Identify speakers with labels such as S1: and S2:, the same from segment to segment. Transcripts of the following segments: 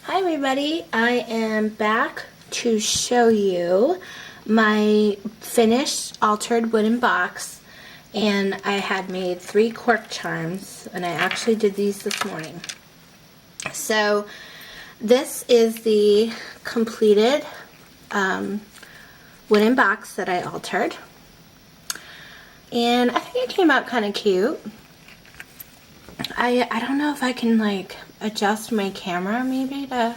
S1: Hi everybody, I am back to show you my finished altered wooden box, and I had made 3 cork charms, and I actually did these this morning. So this is the completed wooden box that I altered, and I think it came out kind of cute. I don't know if I can like adjust my camera maybe to,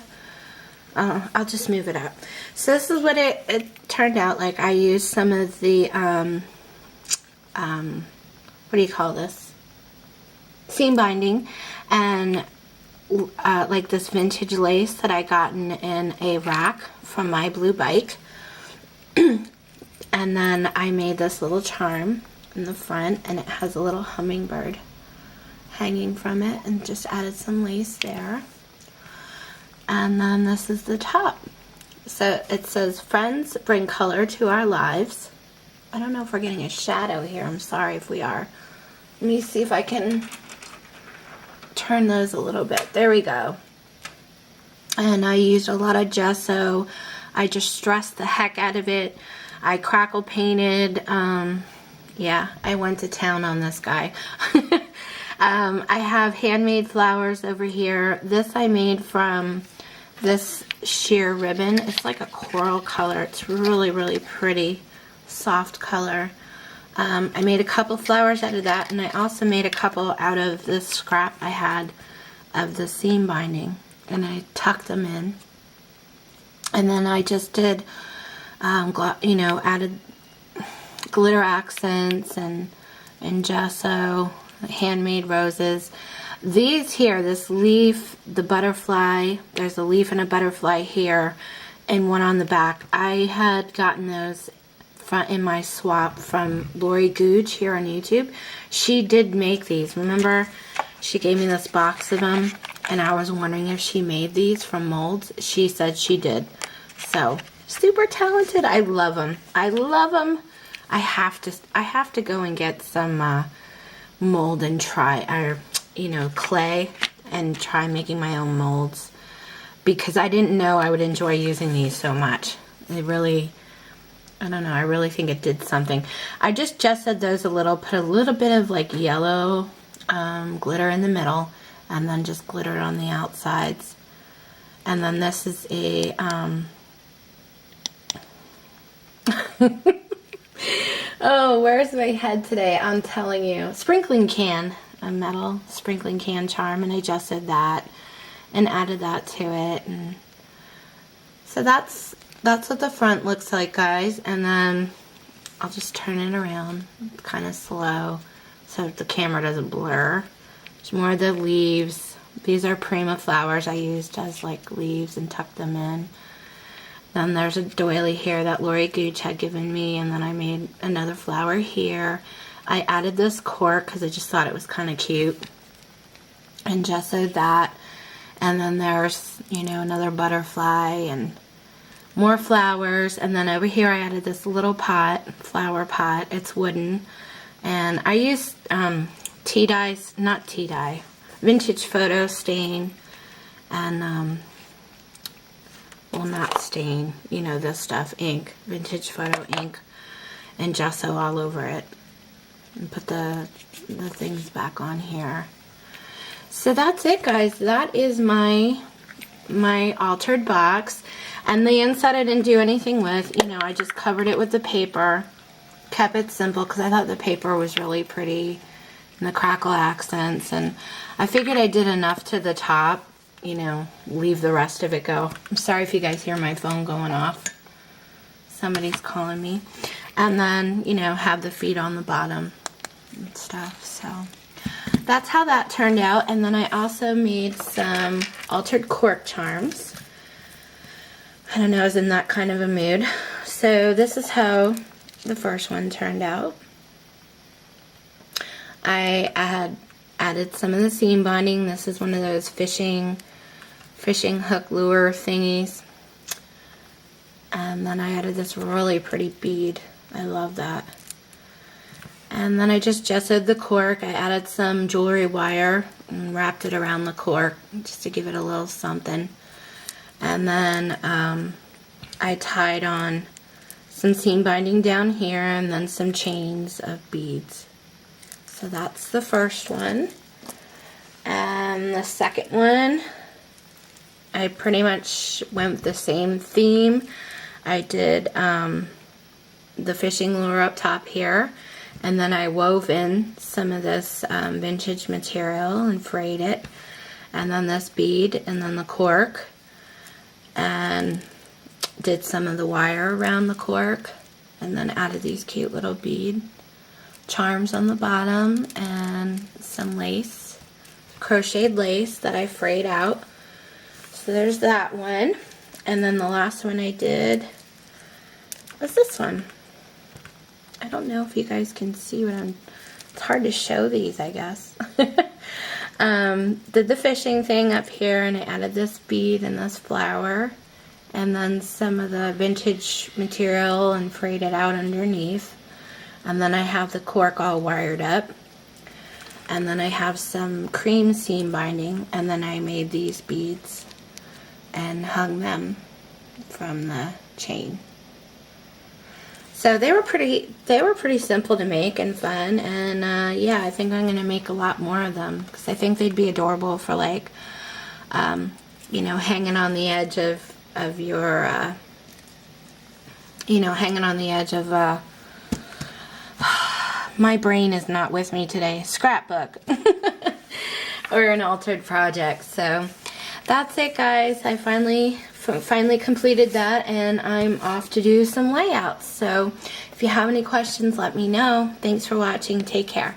S1: I'll just move it up. So this is what it turned out like. I used some of the, what do you call this? Seam binding, and like this vintage lace that I gotten in a rack from my blue bike. And then I made this little charm in the front, and it has a little hummingbird hanging from it, and just added some lace there. And then this is the top. So it says, "Friends bring color to our lives." I don't know if we're getting a shadow here. I'm sorry if we are. Let me see if I can turn those a little bit. There we go. And I used a lot of gesso. I just stressed the heck out of it. I crackle painted. Yeah, I went to town on this guy. I have handmade flowers over here. This I made from this sheer ribbon. It's like a coral color. It's really, really pretty, soft color. I made a couple flowers out of that, and I also made a couple out of this scrap I had of the seam binding, and I tucked them in. And then I just did, added glitter accents and gesso, handmade roses. These here, this leaf, the butterfly, there's a leaf and a butterfly here, and one on the back. I had gotten those in my swap from Lori Googe here on YouTube. She did make these. Remember, she gave me this box of them, and I was wondering if she made these from molds. She said she did. So, super talented. I love them. I love them. I have to go and get some mold and try, or clay, and try making my own molds, because I didn't know I would enjoy using these so much. They really, I don't know, I really think it did something. I just gessoed those a little, put a little bit of like yellow glitter in the middle, and then just glittered on the outsides. And then this is a oh, where's my head today? I'm telling you. Sprinkling can, a metal sprinkling can charm, and I just did that and added that to it. And so that's what the front looks like, guys. And then I'll just turn it around kind of slow so the camera doesn't blur. There's more of the leaves. These are Prima flowers I used as like leaves and tucked them in. Then there's a doily here that Lori Googe had given me, and then I made another flower here. I added this cork because I just thought it was kind of cute, and gessoed that. And then there's, another butterfly and more flowers. And then over here I added this little pot, flower pot. It's wooden, and I used vintage photo stain, and well, not stain, this stuff, ink, vintage photo ink, and gesso all over it, and put the things back on here. So that's it, guys. That is my altered box. And the inside I didn't do anything with. I just covered it with the paper, kept it simple because I thought the paper was really pretty, and the crackle accents, and I figured I did enough to the top, leave the rest of it go. I'm sorry if you guys hear my phone going off. Somebody's calling me. And then, have the feet on the bottom and stuff. So that's how that turned out. And then I also made some altered cork charms. I don't know, I was in that kind of a mood. So this is how the first one turned out. I had added some of the seam binding. This is one of those fishing hook lure thingies. And then I added this really pretty bead. I love that. And then I just gessoed the cork. I added some jewelry wire and wrapped it around the cork just to give it a little something. And then I tied on some seam binding down here and then some chains of beads. So that's the first one. And the second one, I pretty much went with the same theme. I did the fishing lure up top here, and then I wove in some of this vintage material and frayed it, and then this bead, and then the cork, and did some of the wire around the cork, and then added these cute little bead charms on the bottom and some lace, crocheted lace that I frayed out. So there's that one. And then the last one I did was this one. I don't know if you guys can see what it's hard to show these, I guess. Did the fishing thing up here, and I added this bead and this flower, and then some of the vintage material and frayed it out underneath. And then I have the cork all wired up. And then I have some cream seam binding, and then I made these beads and hung them from the chain. So they were pretty simple to make and fun, and yeah, I think I'm gonna make a lot more of them because I think they'd be adorable for, like, you know, hanging on the edge of your, you know, hanging on the edge of my brain is not with me today, scrapbook or an altered project. So that's it, guys. I finally completed that, and I'm off to do some layouts. So if you have any questions, let me know. Thanks for watching. Take care.